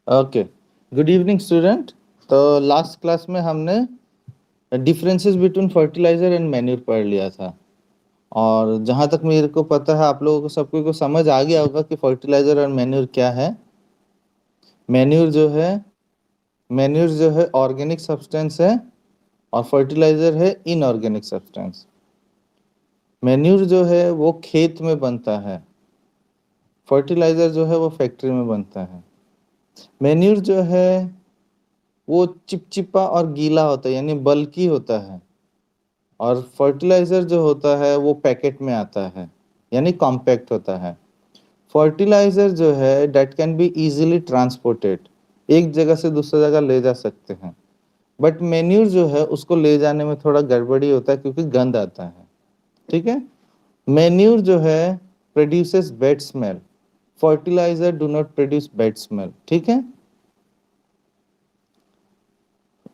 Okay, good evening student. तो last class में हमने differences between fertiliser and manure पढ़ लिया था। और जहां तक मेरे को पता है आप लोगों को सबको को समझ आ गया होगा कि फर्टिलाइजर और मैन्योर क्या है। मैन्योर जो है मैन्योर जो है ऑर्गेनिक सब्सटेंस है और फर्टिलाइजर है इनऑर्गेनिक सब्सटेंस। मैन्योर जो है वो खेत में बनता है, फर्टिलाइजर जो है वो फैक्ट्री में बनता है। मैन्योर जो है वो चिपचिपा और गीला होता है, यानी बल्की होता है। और फर्टिलाइजर जो होता है वो पैकेट में आता है, यानी कॉम्पैक्ट होता है। फर्टिलाइजर जो है date can be easily transported, एक जगह से दूसरी जगह ले जा सकते हैं। बट मैन्यूर जो है उसको ले जाने में थोड़ा गड़बड़ी होता है क्योंकि गंद आता है। ठीक है, मैन्यूर जो है produces bad smell, fertiliser do not produce bad smell. ठीक है,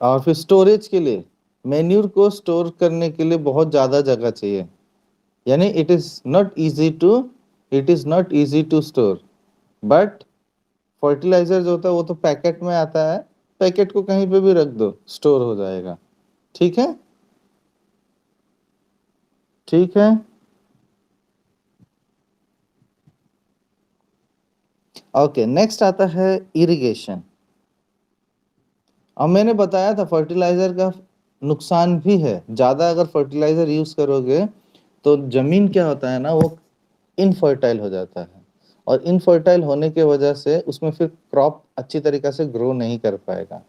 और फिर स्टोरेज के लिए मैन्यूर को स्टोर करने के लिए बहुत ज्यादा जगह चाहिए, यानी it is not easy to store. But fertiliser जो होता है वो तो पैकेट में आता है, पैकेट को कहीं पे भी रख दो स्टोर हो जाएगा। ठीक है, ठीक है। ओके, नेक्स्ट आता है इरिगेशन। अब मैंने बताया था फर्टिलाइजर का नुकसान भी है, ज्यादा अगर फर्टिलाइजर यूज करोगे तो जमीन क्या होता है ना, वो इनफर्टाइल हो जाता है। और इनफर्टाइल होने की वजह से उसमें फिर क्रॉप अच्छी तरीके से ग्रो नहीं कर पाएगा।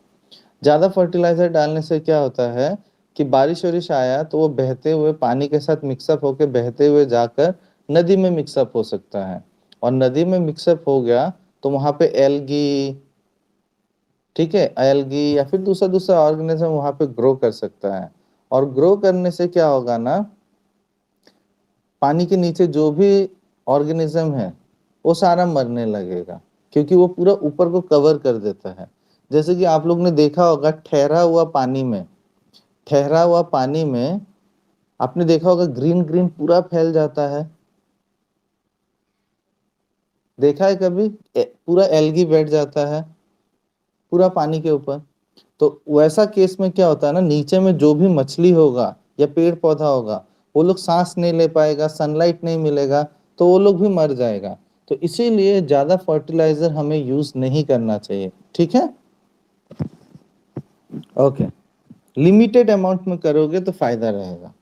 ज्यादा फर्टिलाइजर डालने से क्या होता है कि बारिश वारिश आया तो वो बहते हुए पानी के साथ मिक्सअप होकर बहते हुए जाकर नदी में मिक्सअप हो सकता है। और नदी में मिक्सअप हो गया तो वहां पे एल्गी, ठीक है, एल्गी या फिर दूसरा दूसरा ऑर्गेनिज्म वहां पे ग्रो कर सकता है। और ग्रो करने से क्या होगा ना, पानी के नीचे जो भी ऑर्गेनिज्म है वो सारा मरने लगेगा, क्योंकि वो पूरा ऊपर को कवर कर देता है। जैसे कि आप लोग ने देखा होगा ठहरा हुआ पानी में आपने देखा होगा ग्रीन ग्रीन पूरा फैल जाता है। देखा है कभी? पूरा एल्गी बैठ जाता है पूरा पानी के ऊपर। तो वैसा केस में क्या होता है ना, नीचे में जो भी मछली होगा या पेड़ पौधा होगा वो लोग सांस नहीं ले पाएगा, सनलाइट नहीं मिलेगा, तो वो लोग भी मर जाएगा। तो इसीलिए ज्यादा फर्टिलाइजर हमें यूज नहीं करना चाहिए। ठीक है, ओके, लिमिटेड अमाउंट में करोगे तो फायदा रहेगा।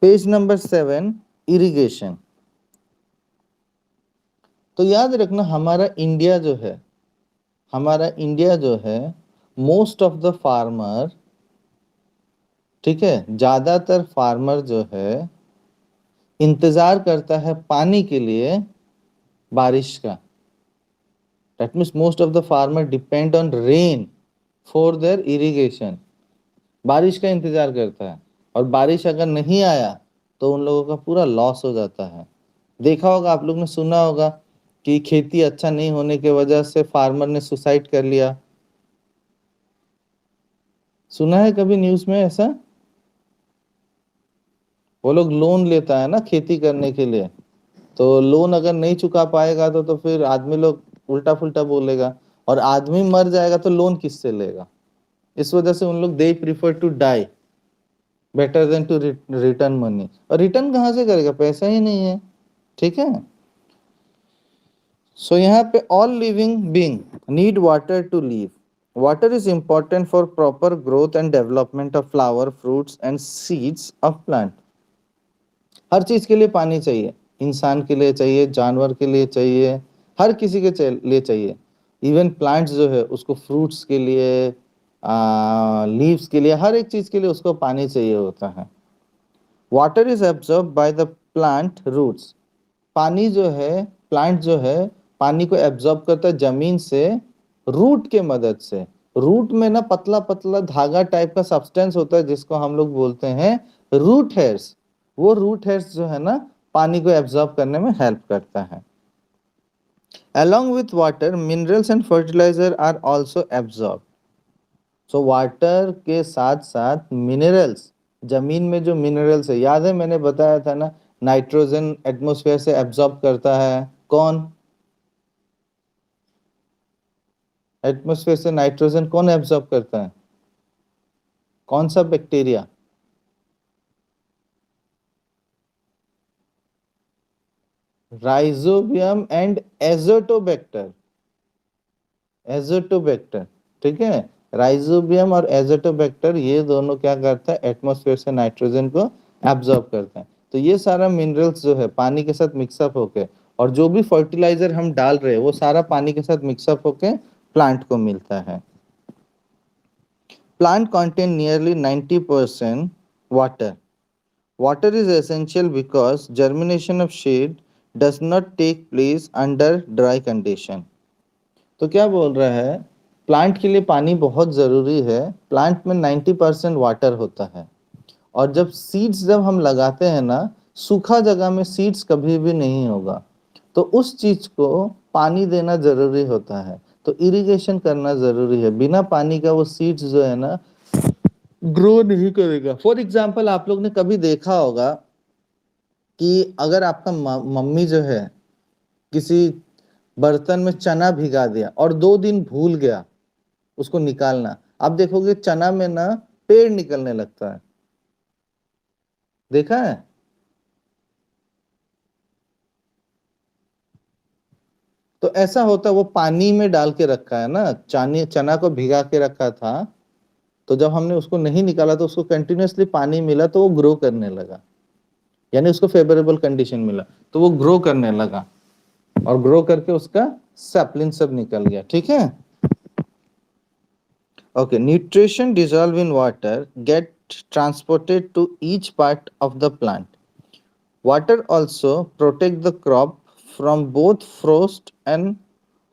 Page number 7, irrigation. तो याद रखना हमारा इंडिया जो है मोस्ट ऑफ द फार्मर, ठीक है, ज्यादातर फार्मर जो है इंतजार करता है पानी के लिए बारिश का। That means most of the farmer depend on rain for their irrigation. बारिश का इंतजार करता है, और बारिश अगर नहीं आया तो उन लोगों का पूरा लॉस हो जाता है। देखा होगा, आप लोग ने सुना होगा कि खेती अच्छा नहीं होने की वजह से फार्मर ने सुसाइड कर लिया। सुना है कभी न्यूज में ऐसा? वो लोग लोन लेता है ना खेती करने के लिए, तो लोन अगर नहीं चुका पाएगा तो फिर आदमी लोग उल्टा फुल्टा बोलेगा, और आदमी मर जाएगा तो लोन किससे लेगा। इस वजह से उन लोग they prefer to die better than to return money. और रिटर्न कहाँ से करेगा, पैसा ही नहीं है। ठीक है, सो यहाँ पे all living being need water to live. Water is important for proper growth and development of flower, fruits and seeds of plant. हर चीज के लिए पानी चाहिए, इंसान के लिए चाहिए, जानवर के लिए चाहिए, हर किसी के लिए चाहिए। इवन प्लांट्स जो है उसको फ्रूट्स के लिए, लीव्स के लिए, हर एक चीज के लिए उसको पानी चाहिए होता है। Water is absorb by the plant roots. पानी जो है, प्लांट जो है पानी को एब्जॉर्ब करता है जमीन से रूट के मदद से। रूट में ना पतला पतला धागा टाइप का सब्सटेंस होता है जिसको हम लोग बोलते हैं रूट हेयर्स। वो रूट हेयर्स जो है ना पानी को एब्जॉर्ब करने में हेल्प करता है। Along with water, minerals and fertilizer are also absorbed. So water के साथ साथ मिनरल्स, जमीन में जो मिनरल्स है, याद है मैंने बताया था ना, नाइट्रोजन एटमॉस्फेयर से एब्जॉर्ब करता है कौन? एटमॉस्फेयर से नाइट्रोजन कौन एब्जॉर्ब करता है? कौन सा bacteria? Rhizobium and Azotobacter. Azotobacter, ठीक है। राइजोबियम और एजोटोबैक्टर ये दोनों क्या करता है? एटमॉस्फेयर से नाइट्रोजन को एब्जॉर्ब करता है। तो ये सारा मिनरल्स जो है पानी के साथ मिक्सअप होके, और जो भी फर्टिलाइजर हम डाल रहे हैं वो सारा पानी के साथ मिक्सअप होके प्लांट को मिलता है। Plant contain nearly 90% water. Water is essential because germination of seed does not take place under dry condition. तो क्या बोल रहा है? प्लांट के लिए पानी बहुत जरूरी है। प्लांट में 90% वाटर होता है, और जब हम लगाते हैं ना, सूखा जगह में सीड्स कभी भी नहीं होगा, तो उस चीज को पानी देना जरूरी होता है। तो इरिगेशन करना जरूरी है। बिना पानी का वो सीड्स जो है ना ग्रो नहीं करेगा। फॉर एग्जाम्पल, आप लोग ने कभी देखा होगा कि अगर आपका मम्मी जो है किसी बर्तन में चना भिगा दिया और 2 दिन भूल गया उसको निकालना, आप देखोगे चना में ना पेड़ निकलने लगता है। देखा है? तो ऐसा होता, वो पानी में डाल के रखा है ना, चना को भिगा के रखा था, तो जब हमने उसको नहीं निकाला तो उसको कंटिन्यूअसली पानी मिला तो वो ग्रो करने लगा, यानी उसको फेवरेबल कंडीशन मिला तो वो ग्रो करने लगा, और ग्रो करके उसका सैपलिन सब निकल गया। ठीक है, okay. Nutrition dissolve in water get transported to each part of the plant. Water also protect the crop from both frost and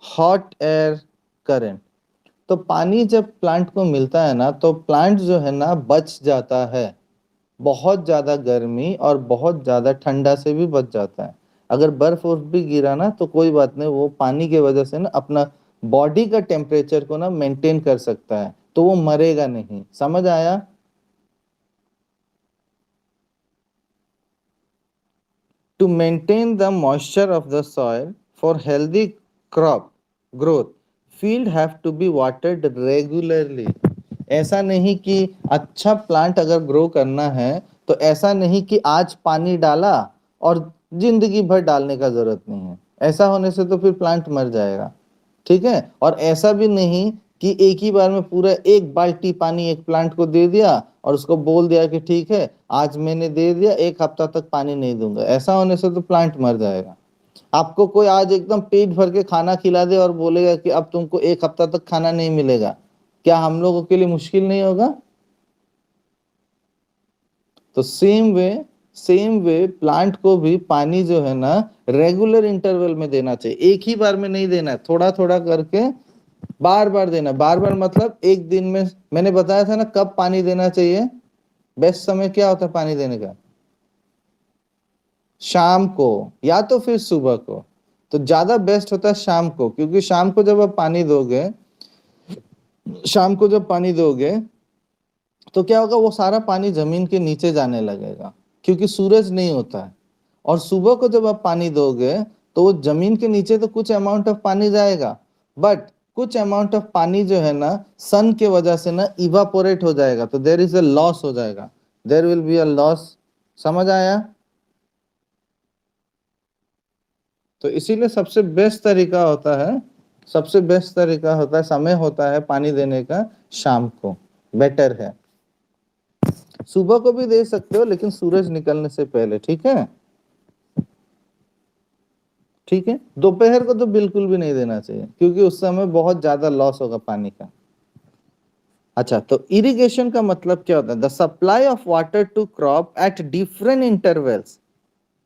hot air current. तो पानी जब प्लांट को मिलता है ना, तो प्लांट जो है ना बच जाता है, बहुत ज्यादा गर्मी और बहुत ज्यादा ठंडा से भी बच जाता है। अगर बर्फ उर्फ भी गिरा ना तो कोई बात नहीं, वो पानी की वजह से ना अपना बॉडी का टेम्परेचर को ना मेंटेन कर सकता है, तो वो मरेगा नहीं। समझ आया? To maintain the moisture of the soil for healthy crop growth, field have to be watered regularly. ऐसा नहीं कि अच्छा प्लांट अगर ग्रो करना है तो ऐसा नहीं कि आज पानी डाला और जिंदगी भर डालने का जरूरत नहीं है। ऐसा होने से तो फिर प्लांट मर जाएगा। ठीक है, और ऐसा भी नहीं कि एक ही बार में पूरा 1 बाल्टी पानी एक प्लांट को दे दिया और उसको बोल दिया कि ठीक है आज मैंने दे दिया, 1 हफ्ता तक पानी नहीं दूंगा। ऐसा होने से तो प्लांट मर जाएगा। आपको कोई आज एकदम पेट भर के खाना खिला दे और बोलेगा कि अब तुमको 1 हफ्ता तक खाना नहीं मिलेगा, क्या हम लोगों के लिए मुश्किल नहीं होगा? तो सेम वे प्लांट को भी पानी जो है ना रेगुलर इंटरवल में देना चाहिए। एक ही बार में नहीं देना है, थोड़ा थोड़ा करके बार बार देना। बार बार मतलब एक दिन में, मैंने बताया था ना कब पानी देना चाहिए। बेस्ट समय क्या होता है पानी देने का? शाम को या तो फिर सुबह को। तो ज्यादा बेस्ट होता है शाम को, क्योंकि शाम को जब आप पानी दोगे, शाम को जब पानी दोगे तो क्या होगा, वो सारा पानी जमीन के नीचे जाने लगेगा, क्योंकि सूरज नहीं होता है। और सुबह को जब आप पानी दोगे तो वो जमीन के नीचे तो कुछ अमाउंट ऑफ पानी जाएगा, बट कुछ अमाउंट ऑफ पानी जो है ना सन के वजह से ना इवापोरेट हो जाएगा, तो देर इज अ लॉस हो जाएगा, there will be a loss. समझ आया? तो इसीलिए सबसे बेस्ट तरीका होता है, समय होता है पानी देने का शाम को, बेटर है। सुबह को भी दे सकते हो लेकिन सूरज निकलने से पहले। ठीक है, ठीक है। दोपहर को तो बिल्कुल भी नहीं देना चाहिए, क्योंकि उस समय बहुत ज्यादा लॉस होगा पानी का। अच्छा, तो इरिगेशन का मतलब क्या होता है? The supply of water to crop at different intervals.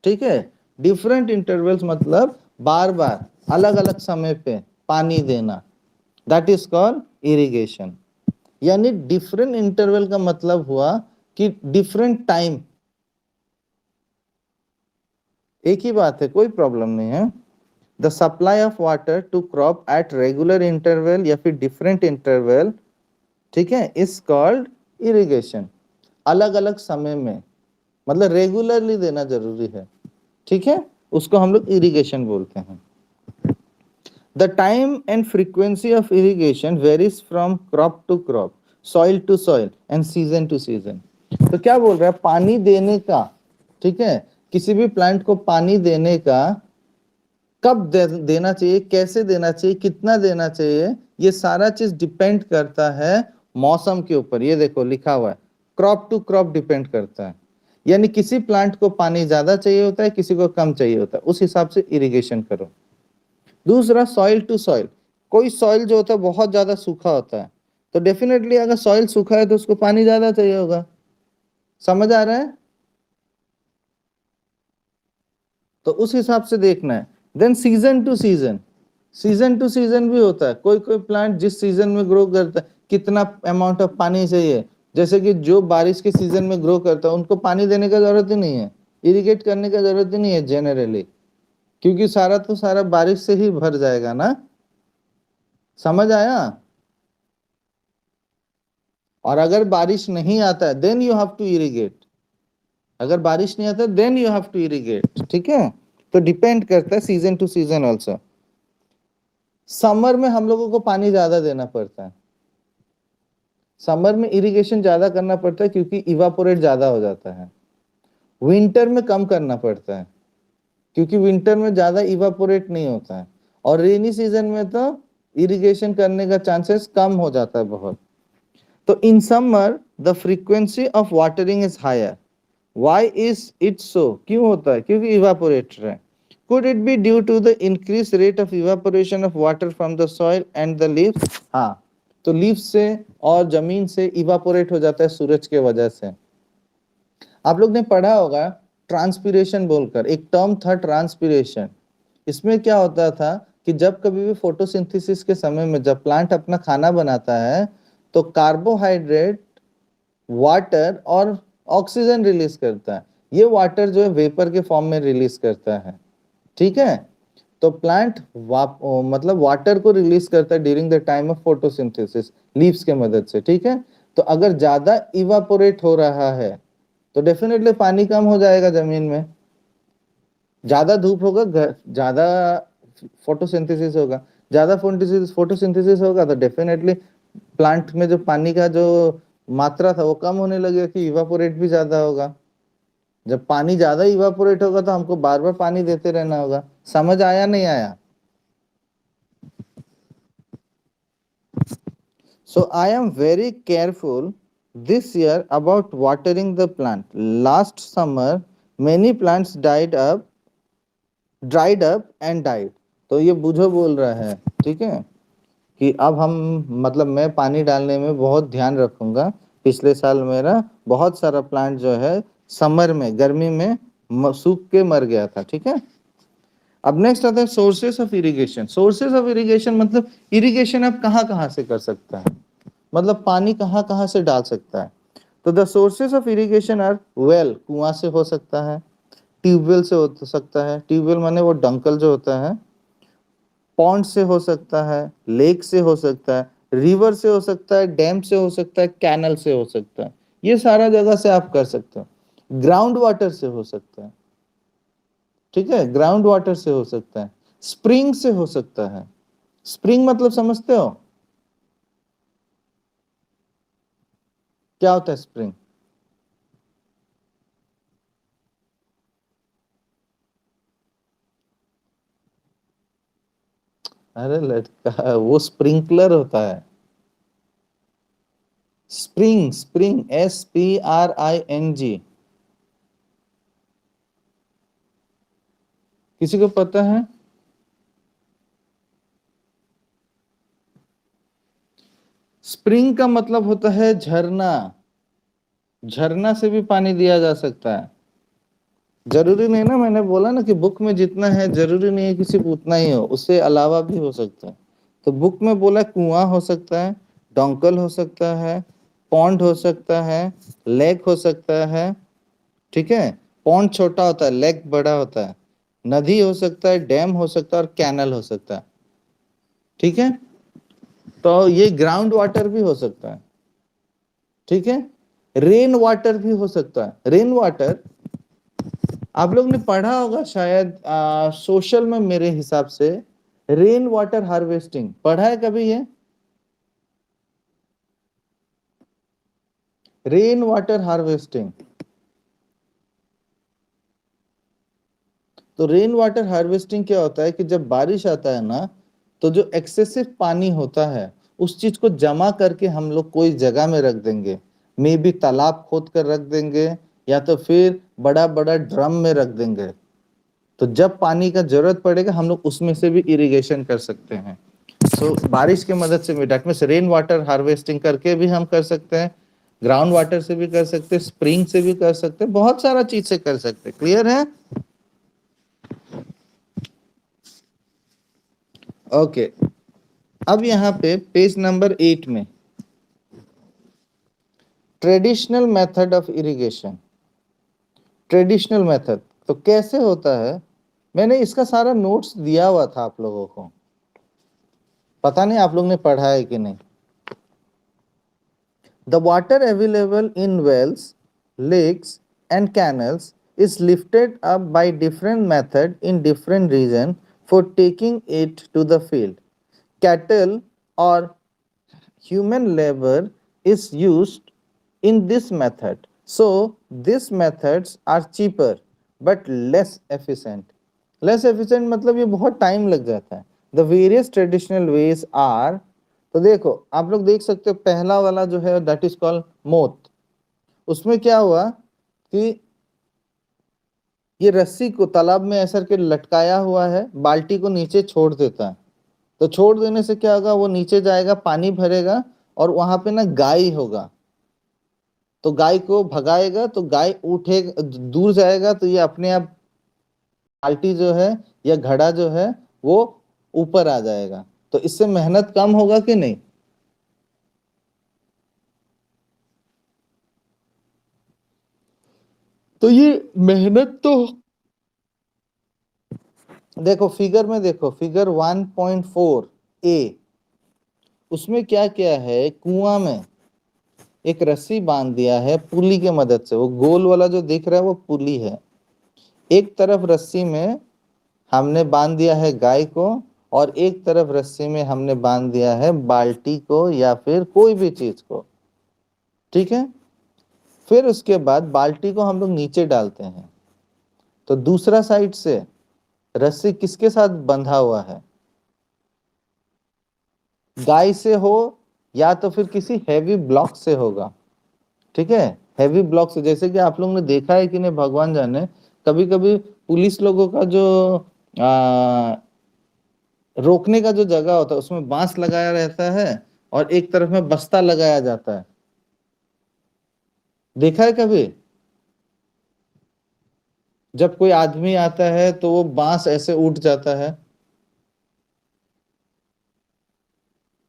ठीक है, डिफरेंट इंटरवल्स मतलब बार बार अलग अलग समय पे पानी देना, दैट इज कॉल्ड इरिगेशन। यानी डिफरेंट इंटरवल का मतलब हुआ कि डिफरेंट टाइम, एक ही बात है, कोई प्रॉब्लम नहीं है। The supply of water to crop at regular interval या फिर डिफरेंट इंटरवल, ठीक है, इज कॉल्ड इरिगेशन। अलग अलग समय में, मतलब रेगुलरली देना जरूरी है। ठीक है, उसको हम लोग इरिगेशन बोलते हैं। The time and frequency of irrigation varies from crop to crop, soil to soil and season to season. तो क्या बोल रहा है, पानी देने का, ठीक है, किसी भी प्लांट को पानी देने का कब देना चाहिए, कैसे देना चाहिए, कितना देना चाहिए, ये सारा चीज डिपेंड करता है मौसम के ऊपर। ये देखो लिखा हुआ है, क्रॉप टू क्रॉप डिपेंड करता है। यानी किसी प्लांट को पानी ज्यादा चाहिए होता है, किसी को कम चाहिए होता है, उस हिसाब से इरिगेशन करो। दूसरा, सॉइल टू सॉइल। कोई सॉइल जो होता है बहुत ज्यादा सूखा होता है, तो डेफिनेटली अगर सॉइल सूखा है तो उसको पानी ज्यादा चाहिए होगा। समझ आ रहा है? तो उस हिसाब से देखना है। Then season to season, season to season भी होता है। कोई कोई प्लांट जिस सीजन में ग्रो करता है, कितना अमाउंट ऑफ पानी चाहिए, जैसे कि जो बारिश के सीजन में ग्रो करता है उनको पानी देने का जरूरत ही नहीं है, इरिगेट करने का जरूरत ही नहीं है जनरली, क्योंकि सारा तो सारा बारिश से ही भर जाएगा ना। समझ आया? और अगर बारिश नहीं आता है then you have to irrigate, अगर बारिश नहीं आता then you have to irrigate, ठीक है। तो डिपेंड करता है season to season also. Summer में हम लोगों को पानी ज्यादा देना पड़ता है, समर में इरिगेशन ज्यादा करना पड़ता है क्योंकि इवापोरेट ज्यादा हो जाता है। विंटर में कम करना पड़ता है क्योंकि विंटर में ज्यादा इवापोरेट नहीं होता है, और रेनी सीजन में तो इरिगेशन करने का चांसेस कम हो जाता है बहुत। तो in summer the frequency of watering is higher. Why is it so? क्यों होता है? क्योंकि इवापोरेटर है। Could it be due to the increase rate of evaporation of water from the soil and the leaves? हाँ, तो leaves से और जमीन से इवापोरेट हो जाता है सूरज के वजह से। आप लोग ने पढ़ा होगा ट्रांसपीरेशन बोलकर, एक टर्म था ट्रांसपीरेशन। इसमें क्या होता था कि जब कभी भी फोटोसिंथेसिस के समय में जब प्लांट अपना खाना बनाता है तो कार्बोहाइड्रेट, वाटर और ऑक्सीजन रिलीज करता है। ये वाटर जो है वेपर के फॉर्म में रिलीज करता है, ठीक है। तो प्लांट मतलब वाटर को रिलीज करता है during the time of photosynthesis leaves के मदद से, ठीक है। तो अगर ज्यादा इवापोरेट हो रहा है तो डेफिनेटली पानी कम हो जाएगा जमीन में। ज्यादा धूप होगा, ज्यादा फोटोसिंथेसिस होगा, ज्यादा फोटोसिंथेसिस होगा तो डेफिनेटली प्लांट में जो पानी का जो मात्रा था वो कम होने लगेगा, कि इवापोरेट भी ज्यादा होगा। जब पानी ज्यादा इवापोरेट होगा तो हमको बार बार पानी देते रहना होगा। समझ आया नहीं आया? So I am very careful this year about watering the plant. Last summer many plants dried up and died. तो ये बुझो बोल रहा है, ठीक है, कि अब हम मतलब मैं पानी डालने में बहुत ध्यान रखूंगा। पिछले साल मेरा बहुत सारा प्लांट जो है समर में, गर्मी में सूख के मर गया था, ठीक है। अब नेक्स्ट आता है sources of irrigation. Sources of irrigation मतलब इरिगेशन आप कहाँ कहाँ से कर सकता है, मतलब पानी कहाँ कहाँ से डाल सकता है। तो the sources of irrigation are well, कुआं से हो सकता है, ट्यूबवेल से हो सकता है, ट्यूबवेल माने वो डंकल जो होता है, पॉन्ड से हो सकता है, लेक से हो सकता है, रिवर से हो सकता है, डैम से हो सकता है, कैनल से हो सकता है। ये सारा जगह से आप कर सकते हो। ग्राउंड वाटर से हो सकता है, ठीक है, ग्राउंड वाटर से हो सकता है, स्प्रिंग से हो सकता है। स्प्रिंग मतलब समझते हो क्या होता है स्प्रिंग? अरे लड़का, वो स्प्रिंकलर होता है। Spring, spring, SPRING। किसी को पता है? स्प्रिंग का मतलब होता है झरना। झरना से भी पानी दिया जा सकता है। जरूरी नहीं ना, मैंने बोला ना कि बुक में जितना है जरूरी नहीं है कि सिर्फ उतना ही हो, उससे अलावा भी हो सकता है। तो बुक में बोला कुआं हो सकता है, डोंकल हो सकता है, पॉन्ड हो सकता है, लेक हो सकता है, ठीक है। पॉन्ड छोटा होता है, लेक बड़ा होता है, नदी हो सकता है, डैम हो सकता है और कैनल हो सकता है, ठीक है। तो ये ग्राउंड वाटर भी हो सकता है, ठीक है। रेन वाटर भी हो सकता है। रेन वाटर आप लोग ने पढ़ा होगा शायद सोशल में, मेरे हिसाब से रेन वाटर हार्वेस्टिंग पढ़ा है कभी ये? Rain water harvesting. तो रेन वाटर हार्वेस्टिंग क्या होता है कि जब बारिश आता है ना, तो जो एक्सेसिव पानी होता है उस चीज को जमा करके हम लोग कोई जगह में रख देंगे, मे बी तालाब खोद कर रख देंगे या तो फिर बड़ा बड़ा ड्रम में रख देंगे। तो जब पानी का जरूरत पड़ेगा हम लोग उसमें से भी इरिगेशन कर सकते हैं। सो बारिश की मदद से भी, that means rain water harvesting करके भी हम कर सकते हैं, ग्राउंड वाटर से भी कर सकते हैं, स्प्रिंग से भी कर सकते हैं, बहुत सारा चीज से कर सकते हैं। क्लियर है? ओके अब यहाँ पे पेज नंबर 8 में traditional method of irrigation. Traditional method तो कैसे होता है, मैंने इसका सारा नोट्स दिया हुआ था आप लोगों को, पता नहीं आप लोग ने पढ़ा है कि नहीं। The water available in wells, lakes and canals is lifted up by different method in different region for taking it to the field. Cattle or human labor is used in this method. So these methods are cheaper but less efficient. Less efficient मतलब ये बहुत time लग जाता है। The various traditional ways are, तो देखो आप लोग देख सकते हो पहला वाला जो है दैट इज कॉल्ड मोत। उसमें क्या हुआ कि ये रस्सी को तालाब में ऐसा करके लटकाया हुआ है, बाल्टी को नीचे छोड़ देता है। तो छोड़ देने से क्या होगा, वो नीचे जाएगा, पानी भरेगा और वहां पे ना गाय होगा, तो गाय को भगाएगा, तो गाय उठेगा, दूर जाएगा, तो ये अपने आप बाल्टी जो है या घड़ा जो है वो ऊपर आ जाएगा। तो इससे मेहनत कम होगा कि नहीं? तो ये मेहनत तो देखो फिगर में, देखो फिगर 1.4 ए, उसमें क्या क्या है, कुआं में एक रस्सी बांध दिया है पुली के मदद से। वो गोल वाला जो दिख रहा है वो पुली है। एक तरफ रस्सी में हमने बांध दिया है गाय को और एक तरफ रस्सी में हमने बांध दिया है बाल्टी को या फिर कोई भी चीज को। ठीक है, फिर उसके बाद बाल्टी को हम लोग नीचे डालते हैं, तो दूसरा साइड से रस्सी किसके साथ बंधा हुआ है, गाय से हो या तो फिर किसी हैवी ब्लॉक से होगा। ठीक है, हैवी ब्लॉक से, जैसे कि आप लोगों ने देखा है कि नहीं भगवान जाने, कभी कभी पुलिस लोगों का जो आ, रोकने का जो जगह होता है उसमें बांस लगाया रहता है और एक तरफ में बस्ता लगाया जाता है, देखा है कभी? जब कोई आदमी आता है तो वो बांस ऐसे उठ जाता है।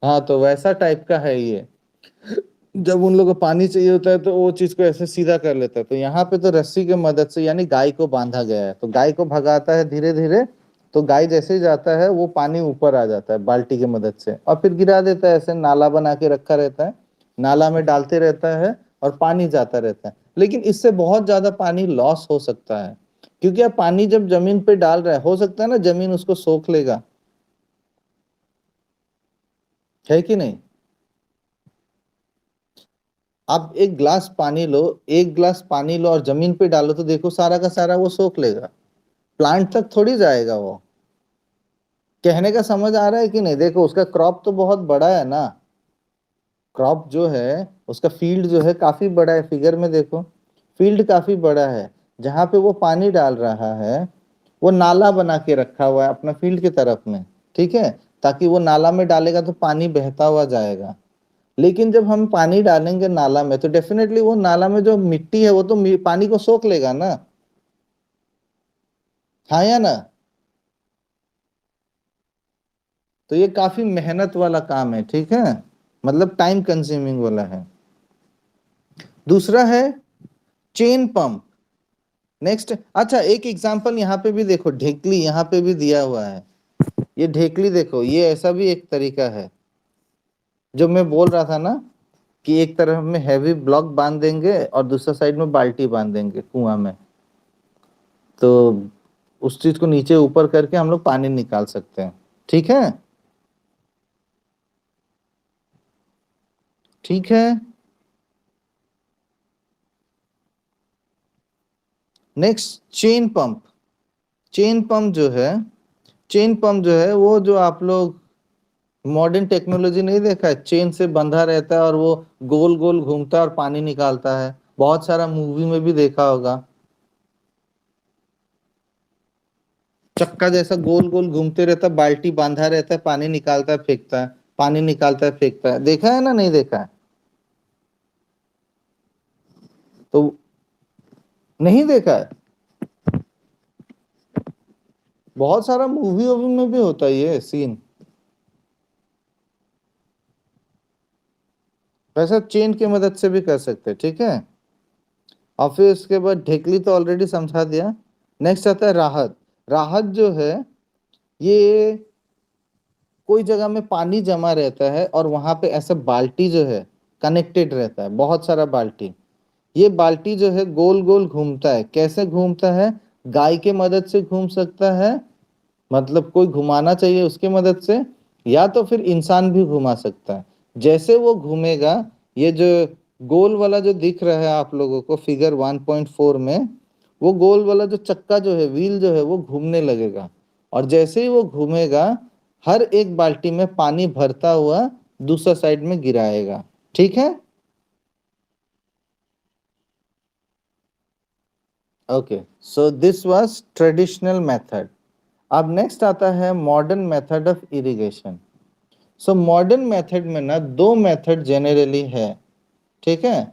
हाँ, तो वैसा टाइप का है ये। जब उन लोगों को पानी चाहिए होता है तो वो चीज को ऐसे सीधा कर लेता है। तो यहाँ पे तो रस्सी के मदद से यानी गाय को बांधा गया है, तो गाय को भगाता है धीरे धीरे, तो गाय जैसे ही जाता है वो पानी ऊपर आ जाता है बाल्टी की मदद से और फिर गिरा देता है। ऐसे नाला बना के रखा रहता है, नाला में डालते रहता है और पानी जाता रहता है। लेकिन इससे बहुत ज्यादा पानी लॉस हो सकता है, क्योंकि अब पानी जब जमीन पे डाल रहा है, हो सकता है ना जमीन उसको सोख लेगा, है कि नहीं? आप एक गिलास पानी लो, एक गिलास पानी लो और जमीन पे डालो तो देखो सारा का सारा वो सोख लेगा, प्लांट तक थोड़ी जाएगा वो। कहने का समझ आ रहा है कि नहीं? देखो उसका क्रॉप तो बहुत बड़ा है ना, क्रॉप जो है उसका फील्ड जो है काफी बड़ा है, फिगर में देखो फील्ड काफी बड़ा है। जहां पे वो पानी डाल रहा है वो नाला बना के रखा हुआ है अपना फील्ड की तरफ में। ठीक है, ताकि वो नाला में डालेगा तो पानी बहता हुआ जाएगा। लेकिन जब हम पानी डालेंगे नाला में तो डेफिनेटली वो नाला में जो मिट्टी है वो तो पानी को सोख लेगा ना, हाँ या ना? तो ये काफी मेहनत वाला काम है, ठीक है, मतलब टाइम कंज्यूमिंग वाला है। दूसरा है चेन पंप। नेक्स्ट, अच्छा एक एग्जांपल यहाँ पे भी देखो, ढेकली यहाँ पे भी दिया हुआ है। ये ढेकली देखो, ये ऐसा भी एक तरीका है। जो मैं बोल रहा था ना कि एक तरफ में हैवी ब्लॉक बांध देंगे और दूसरा साइड में बाल्टी बांध देंगे कुआं में, तो उस चीज को नीचे ऊपर करके हम लोग पानी निकाल सकते हैं। ठीक है, ठीक है। Next chain pump. Chain pump जो है, चेन पंप जो है वो जो आप लोग मॉडर्न टेक्नोलॉजी नहीं देखा है, चेन से बंधा रहता है और वो गोल गोल घूमता है और पानी निकालता है, बहुत सारा मूवी में भी देखा होगा। चक्का जैसा गोल गोल घूमते रहता है, बाल्टी बांधा रहता है, पानी निकालता है फेंकता है, पानी निकालता है फेंकता है, देखा है ना, नहीं देखा है? तो नहीं देखा है, बहुत सारा मूवी वूवी में भी होता है ये सीन। वैसा चेन की मदद से भी कर सकते हैं, ठीक है। और फिर उसके बाद ढेकली तो ऑलरेडी समझा दिया। नेक्स्ट आता है राहत। राहत जो है, ये कोई जगह में पानी जमा रहता है और वहां पे ऐसा बाल्टी जो है कनेक्टेड रहता है, बहुत सारा बाल्टी। ये बाल्टी जो है गोल गोल घूमता है, कैसे घूमता है? गाय के मदद से घूम सकता है, मतलब कोई घुमाना चाहिए उसके मदद से, या तो फिर इंसान भी घुमा सकता है। जैसे वो घूमेगा, ये जो गोल वाला जो दिख रहा है आप लोगों को फिगर 1.4 में, वो गोल वाला जो चक्का जो है, व्हील जो है, वो घूमने लगेगा। और जैसे ही वो घूमेगा, हर एक बाल्टी में पानी भरता हुआ दूसरा साइड में गिराएगा, ठीक है। Okay, so this was traditional method. अब नेक्स्ट आता है modern method of irrigation. So modern method में ना दो मेथड जेनरली है, ठीक है।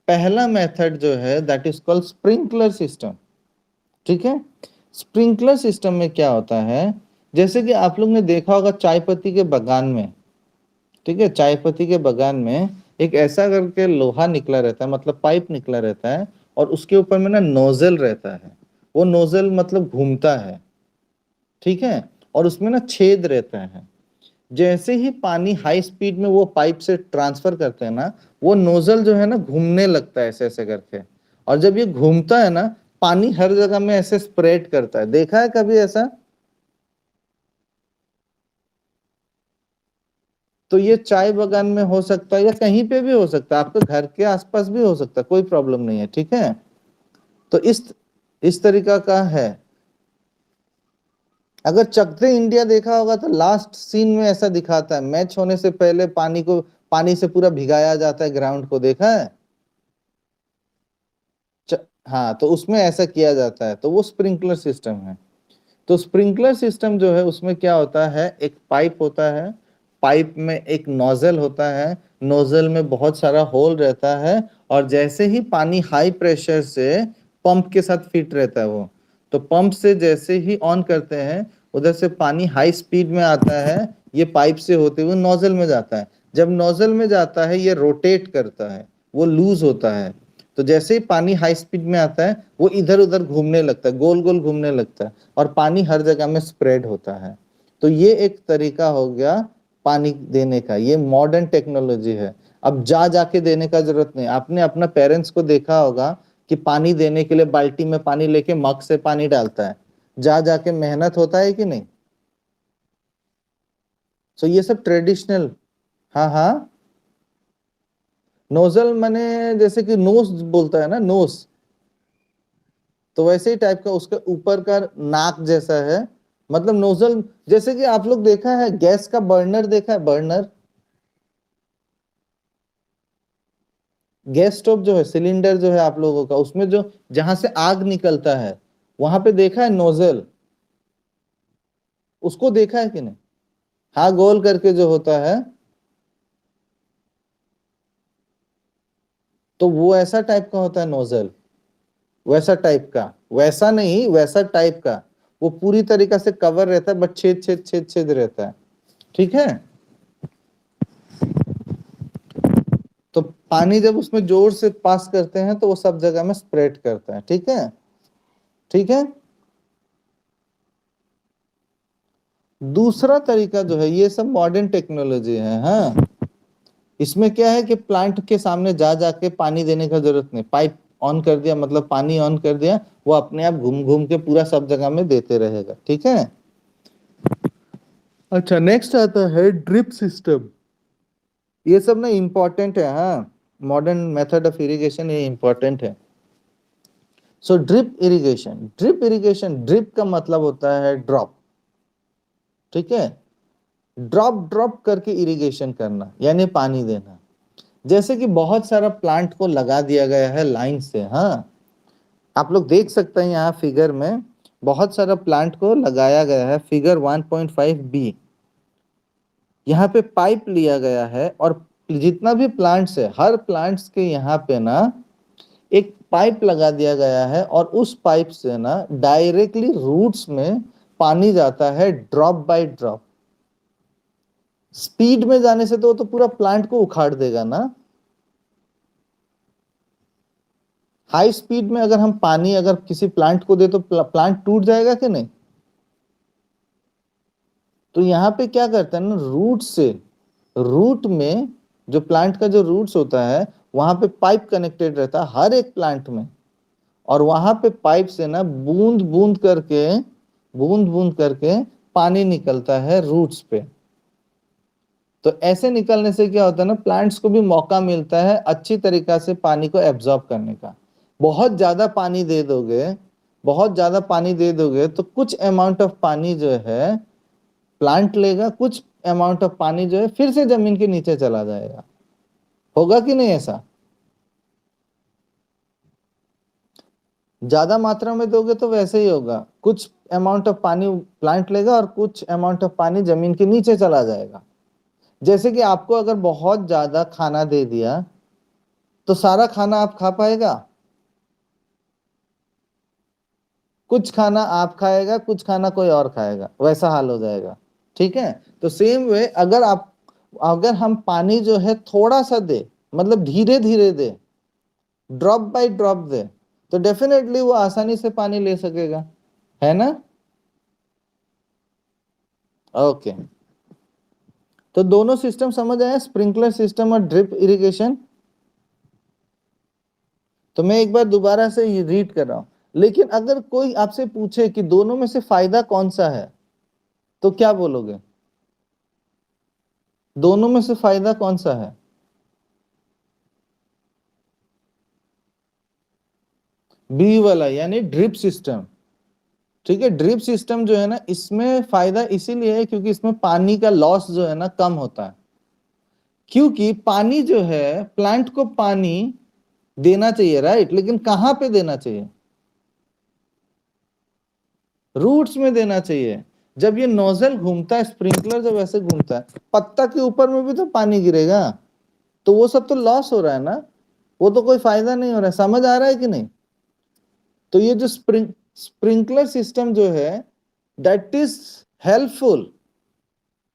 पहला मेथड जो है that is called sprinkler system, ठीक है। स्प्रिंकलर सिस्टम में क्या होता है, जैसे कि आप लोग ने देखा होगा चाय पत्ती के बागान में, ठीक है, चाय पत्ती के बागान में एक ऐसा करके लोहा निकला रहता है, मतलब पाइप निकला रहता है, और उसके ऊपर में ना नोजल रहता है। वो नोजल मतलब घूमता है, ठीक है, और उसमें ना छेद रहता है। जैसे ही पानी हाई स्पीड में वो पाइप से ट्रांसफर करते हैं ना, वो नोजल जो है ना घूमने लगता है ऐसे ऐसे करके। और जब ये घूमता है ना, पानी हर जगह में ऐसे स्प्रेड करता है, देखा है कभी ऐसा? तो ये चाय बागान में हो सकता है या कहीं पे भी हो सकता है, आपके घर के आसपास भी हो सकता है, कोई प्रॉब्लम नहीं है, ठीक है। तो इस तरीका का है। अगर चक दे इंडिया देखा होगा तो लास्ट सीन में ऐसा दिखाता है, मैच होने से पहले पानी से पूरा भिगाया जाता है ग्राउंड को, देखा है? च, हाँ, तो उसमें ऐसा किया जाता है, तो वो स्प्रिंकलर सिस्टम है। तो स्प्रिंकलर सिस्टम जो है उसमें क्या होता है, एक पाइप होता है, पाइप में एक नोजल होता है, नोजल में बहुत सारा होल रहता है, और जैसे ही पानी हाई प्रेशर से पंप के साथ फिट रहता है वो, तो पंप से जैसे ही ऑन करते हैं, उधर से पानी हाई स्पीड में आता है, ये पाइप से होते हुए नोजल में जाता है। जब नोजल में जाता है ये रोटेट करता है, वो लूज होता है। तो जैसे ही पानी हाई स्पीड में आता है, वो इधर उधर घूमने लगता है, गोल गोल घूमने लगता है, और पानी हर जगह में स्प्रेड होता है। तो ये एक तरीका हो गया पानी देने का, ये मॉडर्न टेक्नोलॉजी है। अब जा जाके देने का जरूरत नहीं, आपने अपना पेरेंट्स को देखा होगा कि पानी देने के लिए बाल्टी में पानी लेके मग से पानी डालता है, जा जाके मेहनत होता है कि नहीं? सो ये सब ट्रेडिशनल। हाँ हाँ, नोजल माने जैसे कि नोस बोलता है ना, नोस, तो वैसे ही टाइप का उसके ऊपर का नाक जैसा है, मतलब नोजल। जैसे कि आप लोग देखा है गैस का बर्नर, देखा है बर्नर? गैस स्टोव जो है, सिलेंडर जो है आप लोगों का, उसमें जो जहां से आग निकलता है, वहां पे देखा है नोजल? उसको देखा है कि नहीं? हाँ, गोल करके जो होता है, तो वो ऐसा टाइप का होता है नोजल, वैसा टाइप का, वैसा नहीं, वैसा टाइप का। वो पूरी तरीके से कवर रहता है, बट छेद छेद छेद छेद रहता है, ठीक है। तो पानी जब उसमें जोर से पास करते हैं तो वो सब जगह में स्प्रेड करता है, ठीक है, ठीक है। दूसरा तरीका जो है, ये सब मॉडर्न टेक्नोलॉजी है, हाँ। इसमें क्या है कि प्लांट के सामने जा जाके पानी देने का जरूरत नहीं, पाइप ऑन कर दिया, मतलब पानी ऑन कर दिया, वो अपने आप घूम घूम के पूरा सब जगह में देते रहेगा, ठीक है। अच्छा, नेक्स्ट आता है ड्रिप सिस्टम। ये सब ना इम्पोर्टेंट है, हाँ, मॉडर्न मेथड ऑफ इरिगेशन ये इम्पोर्टेंट है। सो ड्रिप इरिगेशन, ड्रिप का मतलब होता है ड्रॉप, ठीक है, ड्रॉप ड्रॉप करके इरिगेशन करना यानी पानी देना। जैसे कि बहुत सारा प्लांट को लगा दिया गया है लाइन से, हाँ, आप लोग देख सकते हैं यहाँ फिगर में बहुत सारा प्लांट को लगाया गया है, फिगर 1.5b। यहाँ पे पाइप लिया गया है और जितना भी प्लांट्स है हर प्लांट्स के यहाँ पे ना एक पाइप लगा दिया गया है और उस पाइप से ना डायरेक्टली रूट्स में पानी जाता है ड्रॉप बाय ड्रॉप। स्पीड में जाने से तो वो तो पूरा प्लांट को उखाड़ देगा ना। हाई स्पीड में अगर हम पानी अगर किसी प्लांट को दे तो प्लांट टूट जाएगा कि नहीं। तो यहाँ पे क्या करता है ना, रूट से, रूट में जो प्लांट का जो रूट्स होता है वहां पे पाइप कनेक्टेड रहता है हर एक प्लांट में, और वहां पे पाइप से ना बूंद बूंद करके पानी निकलता है रूट्स पे। तो ऐसे निकलने से क्या होता है ना, प्लांट्स को भी मौका मिलता है अच्छी तरीका से पानी को एब्जॉर्ब करने का। बहुत ज्यादा पानी दे दोगे, बहुत ज्यादा पानी दे दोगे तो कुछ अमाउंट ऑफ पानी जो है प्लांट लेगा, कुछ अमाउंट ऑफ पानी जो है फिर से जमीन के नीचे चला जाएगा। होगा कि नहीं ऐसा। ज्यादा मात्रा में दोगे तो वैसे ही होगा, कुछ अमाउंट ऑफ पानी प्लांट लेगा और कुछ अमाउंट ऑफ पानी जमीन के नीचे चला जाएगा। जैसे कि आपको अगर बहुत ज्यादा खाना दे दिया तो सारा खाना आप खा पाएगा। कुछ खाना आप खाएगा, कुछ खाना कोई और खाएगा, वैसा हाल हो जाएगा, ठीक है। तो सेम वे अगर हम पानी जो है थोड़ा सा दे, मतलब धीरे धीरे दे, ड्रॉप बाय ड्रॉप दे, तो डेफिनेटली वो आसानी से पानी ले सकेगा, है ना। ओके, तो दोनों सिस्टम समझ आए, स्प्रिंकलर सिस्टम और ड्रिप इरिगेशन। तो मैं एक बार दोबारा से रीड कर रहा हूं, लेकिन अगर कोई आपसे पूछे कि दोनों में से फायदा कौन सा है तो क्या बोलोगे। दोनों में से फायदा कौन सा है। बी वाला यानी ड्रिप सिस्टम, ठीक है। ड्रिप सिस्टम जो है ना, इसमें फायदा इसीलिए है क्योंकि इसमें पानी का लॉस जो है ना कम होता है। क्योंकि पानी जो है, प्लांट को पानी देना चाहिए, राइट, लेकिन कहां पे देना चाहिए। रूट्स में देना चाहिए। जब ये नोजल घूमता है, स्प्रिंकलर जब ऐसे घूमता है, पत्ता के ऊपर में भी तो पानी गिरेगा, तो वो सब तो लॉस हो रहा है ना, वो तो कोई फायदा नहीं हो रहा है। समझ आ रहा है कि नहीं। तो ये जो स्प्रिंकलर सिस्टम जो है, that is helpful,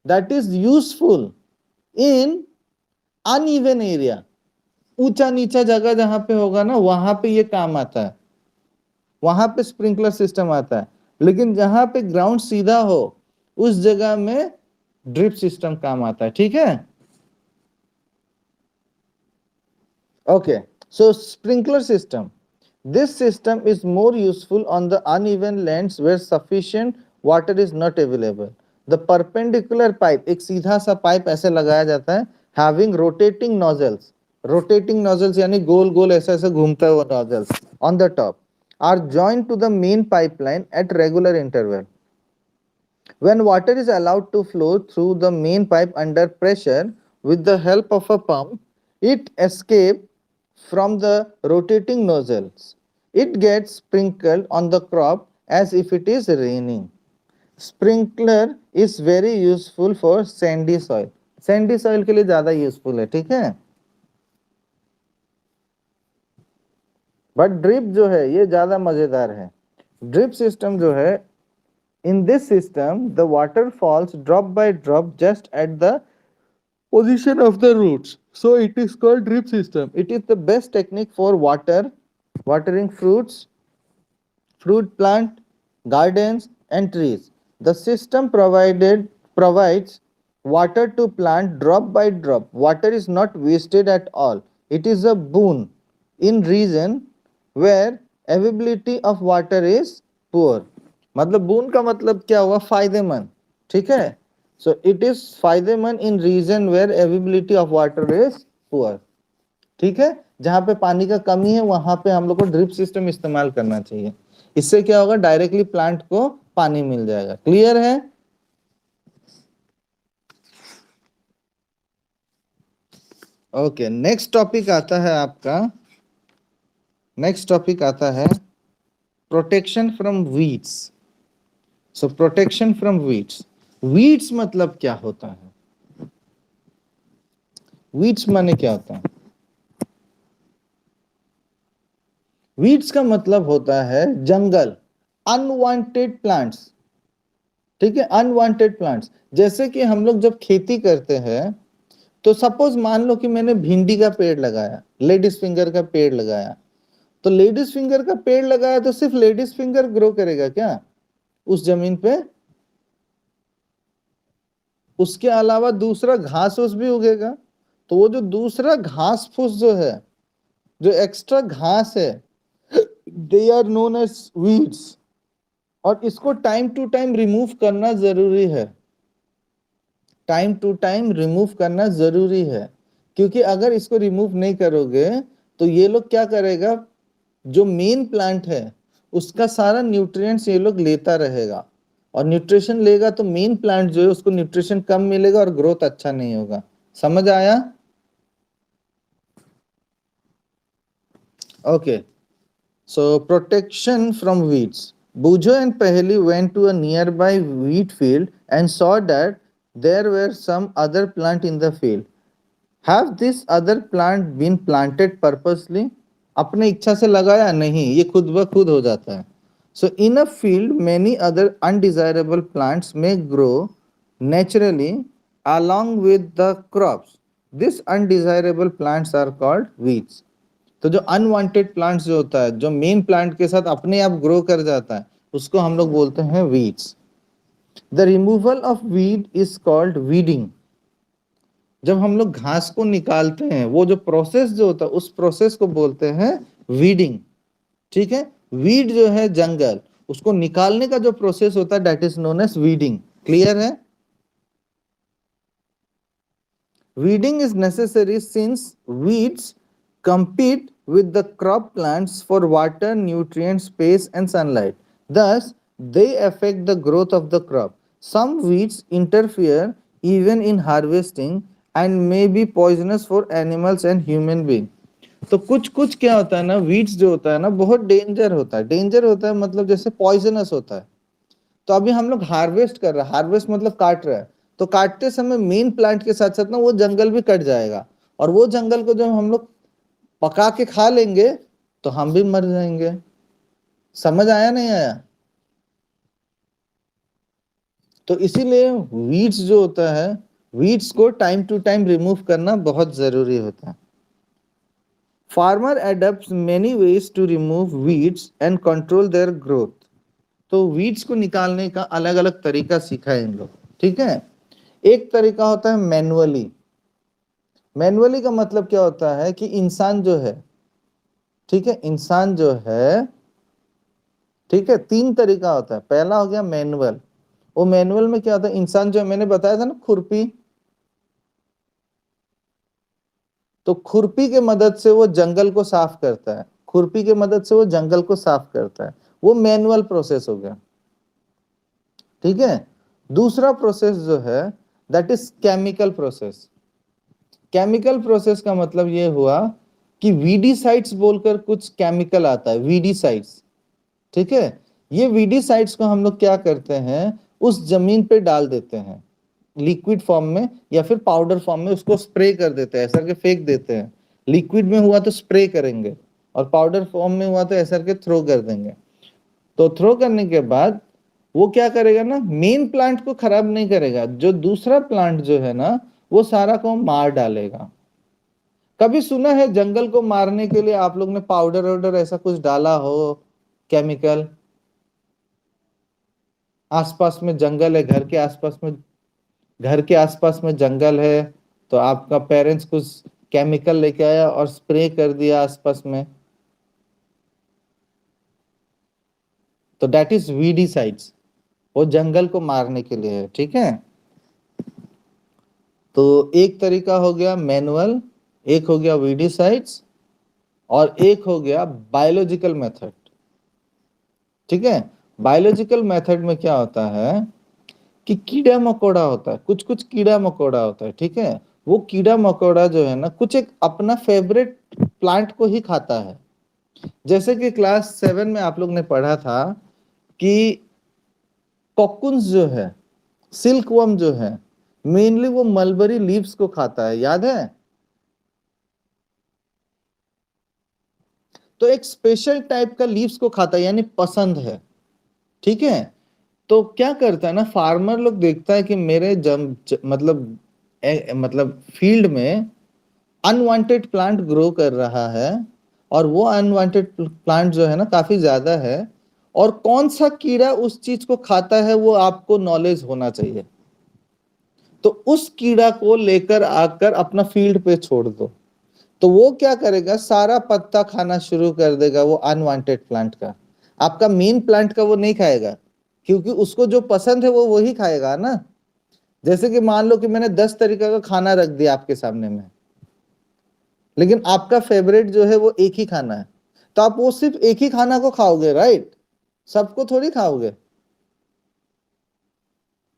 that is useful in uneven area. ऊंचा नीचा जगह जहां पे होगा ना, वहां पे ये काम आता है, वहां पे स्प्रिंकलर सिस्टम आता है। लेकिन जहां पे ग्राउंड सीधा हो उस जगह में ड्रिप सिस्टम काम आता है, ठीक है। Okay, so sprinkler system, this system is more useful on the uneven lands where sufficient water is not available. The perpendicular pipe, एक सीधा सा पाइप ऐसे लगाया जाता है, having rotating nozzles यानी गोल गोल ऐसे ऐसे घूमता हुआ nozzles on the top, are joined to the main pipeline at regular interval. When water is allowed to flow through the main pipe under pressure with the help of a pump, it escapes from the rotating nozzles. It gets sprinkled on the crop as if it is raining. Sprinkler is very useful for sandy soil. Sandy soil के लिए ज्यादा useful है, ठीक है। But drip जो है ये ज्यादा मजेदार है। ड्रिप सिस्टम जो है, in this system the water falls drop by drop just at the position of the roots, so it is called drip system. It is the best technique for watering fruit plant, gardens and trees. The system provides water to plant drop by drop. Water is not wasted at all. It is a boon in region where availability of water is poor. मतलब बून का मतलब क्या हुआ, फायदेमंद, ठीक है। सो it is फायदेमंद in region where availability of water is poor. ठीक है, जहां पे पानी का कमी है वहां पे हम लोग को ड्रिप सिस्टम इस्तेमाल करना चाहिए। इससे क्या होगा, डायरेक्टली प्लांट को पानी मिल जाएगा। क्लियर है? ओके, नेक्स्ट टॉपिक आता है आपका, नेक्स्ट टॉपिक आता है protection from weeds. So protection from weeds, weeds मतलब क्या होता है? वीड्स माने क्या होता है? वीड्स का मतलब होता है जंगल, अनवांटेड प्लांट्स। ठीक है, अनवांटेड प्लांट्स। जैसे कि हम लोग जब खेती करते हैं तो सपोज मान लो कि मैंने भिंडी का पेड़ लगाया, लेडीज फिंगर का पेड़ लगाया, तो लेडीज फिंगर का पेड़ लगाया तो सिर्फ लेडीज फिंगर ग्रो करेगा क्या उस जमीन पे? उसके अलावा दूसरा घास फूस भी उगेगा। तो वो जो दूसरा घास फूस जो है, जो एक्स्ट्रा घास है, they are known as weeds. और इसको टाइम टू टाइम रिमूव करना जरूरी है, टाइम टू टाइम रिमूव करना जरूरी है। क्योंकि अगर इसको रिमूव नहीं करोगे तो ये लोग क्या करेगा, जो मेन प्लांट है उसका सारा न्यूट्रिएंट्स ये लोग लेता रहेगा, और न्यूट्रिशन लेगा तो मेन प्लांट जो है उसको न्यूट्रिशन कम मिलेगा और ग्रोथ अच्छा नहीं होगा। समझ आया? Okay, so protection from weeds. Bujo and Paheli went to a nearby wheat field and saw that there were some other plant in the field. Have this other plant been planted purposely? अपने इच्छा से लगाया नहीं, ये खुद ब खुद हो जाता है। So in a field, many other undesirable plants may grow naturally along with the crops. These undesirable plants are called weeds. तो जो अनवांटेड प्लांट्स जो होता है, जो मेन प्लांट के साथ अपने आप ग्रो कर जाता है, उसको हम लोग बोलते हैं weeds. The removal of weed is called weeding. जब हम लोग घास को निकालते हैं, वो जो प्रोसेस जो होता है उस प्रोसेस को बोलते हैं वीडिंग। ठीक है, वीड जो है जंगल, उसको निकालने का जो प्रोसेस होता है that is known as weeding. Clear है? Weeding is necessary since weeds compete with the crop plants for water, nutrient, space, and sunlight. Thus, they affect the growth of the crop. Some weeds interfere even in harvesting and may be poisonous for animals and human beings. तो कुछ कुछ क्या होता है ना, weeds जो होता है ना बहुत डेंजर होता है। डेंजर होता है मतलब जैसे पॉइजनस होता है। तो अभी हम लोग हार्वेस्ट कर रहे हैं, हार्वेस्ट मतलब काट रहे हैं, तो काटते समय मेन प्लांट के साथ साथ ना वो जंगल भी कट जाएगा, और वो जंगल को जब हम लोग पका के खा लेंगे तो हम भी मर जाएंगे। समझ आया नहीं आया? तो इसीलिए वीड्स जो होता है, वीड्स को टाइम टू टाइम रिमूव करना बहुत जरूरी होता है। Farmer adopts many ways to remove weeds and control their growth. तो वीड्स को निकालने का अलग अलग तरीका सीखा है इन लोग। ठीक है, एक तरीका होता है मैनुअली। मैनुअली का मतलब क्या होता है कि इंसान जो है, ठीक है, इंसान जो है, ठीक है, तीन तरीका होता है। पहला हो गया मैनुअल। वो मैनुअल में क्या होता है, इंसान जो है, मैंने बताया था ना खुरपी, तो खुरपी के मदद से वो जंगल को साफ करता है, खुरपी के मदद से वो जंगल को साफ करता है, वो मैनुअल प्रोसेस हो गया। ठीक है, दूसरा प्रोसेस जो है that is chemical process. Chemical process का मतलब ये हुआ कि वीडीसाइड्स बोलकर कुछ केमिकल आता है, वीडीसाइड्स। ठीक है, ये वीडीसाइड्स को हम लोग क्या करते हैं, उस जमीन पे डाल देते हैं लिक्विड फॉर्म में या फिर पाउडर फॉर्म में, उसको स्प्रे कर देते हैं, ऐसा करके फेंक देते हैं। लिक्विड में हुआ तो स्प्रे करेंगे, और पाउडर फॉर्म में हुआ तो ऐसा करके थ्रो कर देंगे। तो थ्रो करने के बाद वो क्या करेगा ना, मेन प्लांट को खराब नहीं करेगा, जो दूसरा प्लांट जो है ना वो सारा को मार डालेगा। कभी सुना है जंगल को मारने के लिए आप लोग ने पाउडर वाउडर ऐसा कुछ डाला हो, केमिकल? आसपास में जंगल है, घर के आसपास में, घर के आसपास में जंगल है, तो आपका पेरेंट्स कुछ केमिकल लेके आया और स्प्रे कर दिया आसपास में, तो दैट इज वीडीसाइड्स। वो जंगल को मारने के लिए है। ठीक है, तो एक तरीका हो गया मैनुअल, एक हो गया वीडीसाइड्स, और एक हो गया बायोलॉजिकल मेथड। ठीक है, बायोलॉजिकल मेथड में क्या होता है कि कीड़ा मकोड़ा होता है, कुछ कुछ कीड़ा मकोड़ा होता है। ठीक है, वो कीड़ा मकोड़ा जो है ना, कुछ एक अपना फेवरेट प्लांट को ही खाता है। जैसे कि क्लास 7 में आप लोग ने पढ़ा था कि कॉकुन्स जो है, सिल्कवर्म जो है, मेनली वो मलबरी लीव्स को खाता है, याद है? तो एक स्पेशल टाइप का लीव्स को खाता है, यानी पसंद है। ठीक है, तो क्या करता है ना, फार्मर लोग देखता है कि मेरे मतलब फील्ड में अनवांटेड प्लांट ग्रो कर रहा है, और वो अनवांटेड प्लांट जो है ना काफी ज्यादा है, और कौन सा कीड़ा उस चीज को खाता है वो आपको नॉलेज होना चाहिए। तो उस कीड़ा को लेकर आकर अपना फील्ड पे छोड़ दो, तो वो क्या करेगा, सारा पत्ता खाना शुरू कर देगा वो अनवांटेड प्लांट का। आपका मेन प्लांट का वो नहीं खाएगा, क्योंकि उसको जो पसंद है वो वही खाएगा ना। जैसे कि मान लो कि मैंने 10 तरीका का खाना रख दिया आपके सामने में, लेकिन आपका फेवरेट जो है वो एक ही खाना है, तो आप वो सिर्फ एक ही खाना को खाओगे, राइट? सबको थोड़ी खाओगे।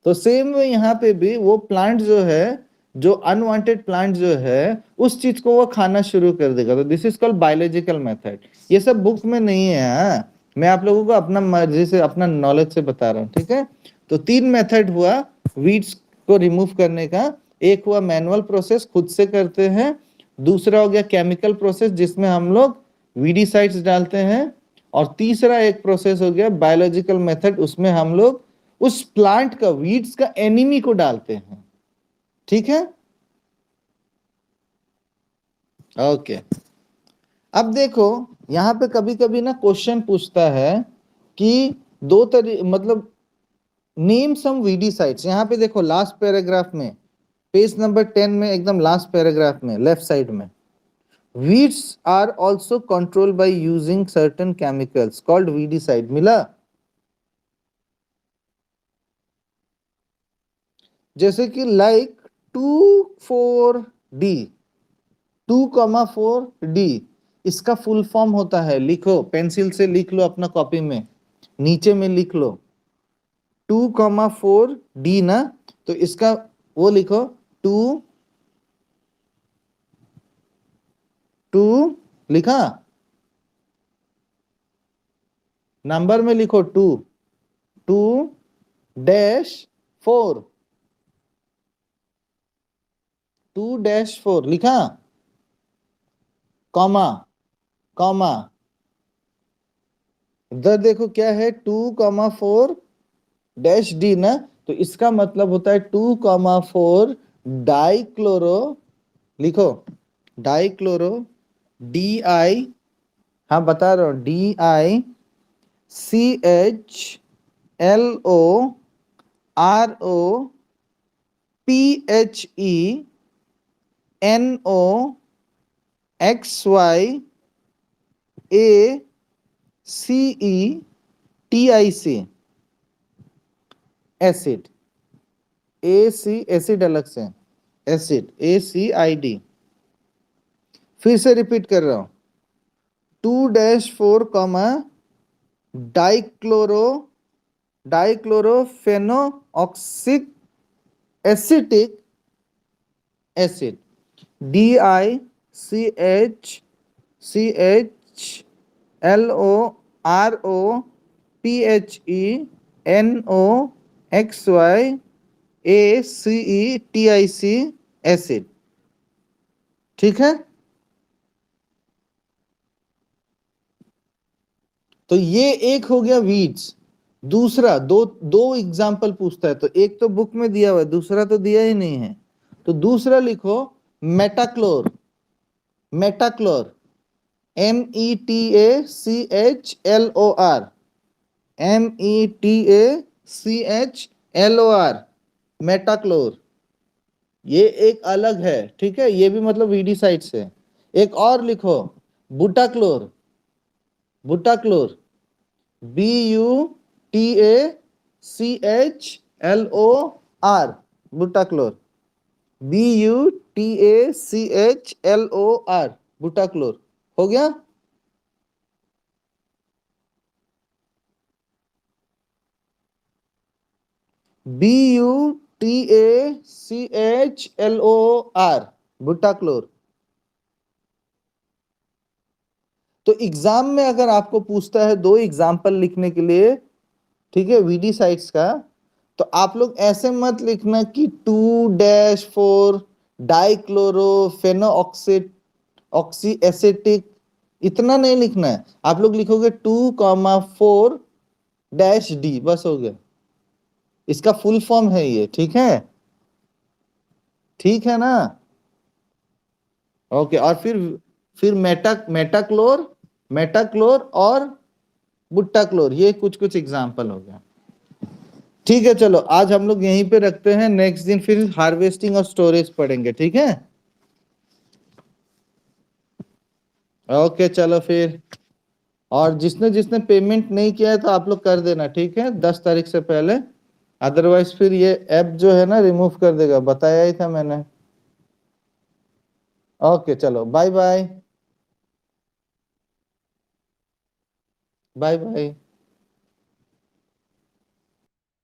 तो सेम वे यहाँ पे भी वो प्लांट जो है, जो अनवांटेड प्लांट जो है, उस चीज को वो खाना शुरू कर देगा। तो this is called biological method. ये सब बुक में नहीं है, हाँ? मैं आप लोगों को अपना मर्जी से, अपना नॉलेज से बता रहा हूँ। ठीक है, तो 3 मेथड हुआ वीड्स को रिमूव करने का। एक हुआ मैनुअल प्रोसेस, खुद से करते हैं। दूसरा हो गया केमिकल प्रोसेस, जिसमें हम लोग वीडीसाइड्स डालते हैं। और तीसरा एक प्रोसेस हो गया बायोलॉजिकल मेथड, उसमें हम लोग उस प्लांट का, वीड्स का एनिमी को डालते हैं। ठीक है, ओके। अब देखो, यहां पे कभी कभी ना क्वेश्चन पूछता है कि मतलब नेम सम वीडीसाइड्स। यहां पे देखो लास्ट पैराग्राफ में, पेज नंबर 10 में, एकदम लास्ट पैराग्राफ में लेफ्ट साइड में, weeds are also controlled by using certain chemicals called weedicide, मिला? जैसे कि लाइक 2,4-D, 2,4-D, इसका फुल फॉर्म होता है, लिखो पेंसिल से, लिख लो अपना कॉपी में, नीचे में लिख लो 2,4-D ना। तो इसका वो लिखो, टू टू लिखा, नंबर में लिखो 2, 2-4, 2-4 लिखा, कॉमा, कॉमा, इधर देखो क्या है, 2,4-D ना। तो इसका मतलब होता है 2,4 डाइक्लोरो, लिखो डाइक्लोरो, DI, हाँ बता रहा हूं, DICLORPHENOXY एसिड, एसिड अलग से, एसिड ACID। फिर से रिपीट कर रहा हूं, 2-4 comma dichloro, dichlorophenoxic acetic acid, DICHCHLORPHENOXY acid. ठीक है, तो ये एक हो गया वीड्स। दूसरा, दो दो एग्जाम्पल पूछता है, तो एक तो बुक में दिया हुआ है, दूसरा तो दिया ही नहीं है। तो दूसरा लिखो मेटाक्लोर, मेटाक्लोर, METACHLOR, METACHLOR, मेटाक्लोर। ये एक अलग है, ठीक है, ये भी मतलब वीडीसाइड से। एक और लिखो बुटाक्लोर, बुटाक्लोर, BUTACHLOR, बुटाक्लोर, BUTACHLOR, बुटाक्लोर। हो गया? BUTACHLOR, बुटाक्लोर। तो एग्जाम में अगर आपको पूछता है दो एग्जाम्पल लिखने के लिए, ठीक है, वीडी साइट्स का, तो आप लोग ऐसे मत लिखना कि 2-4 डाइक्लोरो ऑक्सी एसेटिक, इतना नहीं लिखना है। आप लोग लिखोगे 2,4-D, बस हो गया। इसका फुल फॉर्म है ये, ठीक है? ठीक है ना? ओके, और फिर मेटाक्लोर, मेटाक्लोर और बुट्टाक्लोर, ये कुछ कुछ एग्जाम्पल हो गया। ठीक है, चलो आज हम लोग यहीं पे रखते हैं, नेक्स्ट दिन फिर हार्वेस्टिंग और स्टोरेज पढ़ेंगे, ठीक है? ओके, चलो फिर। और जिसने जिसने पेमेंट नहीं किया है तो आप लोग कर देना, ठीक है, 10 तारीख से पहले। अदरवाइज फिर ये ऐप जो है ना रिमूव कर देगा, बताया ही था मैंने। ओके, चलो, बाय बाय। Bye bye.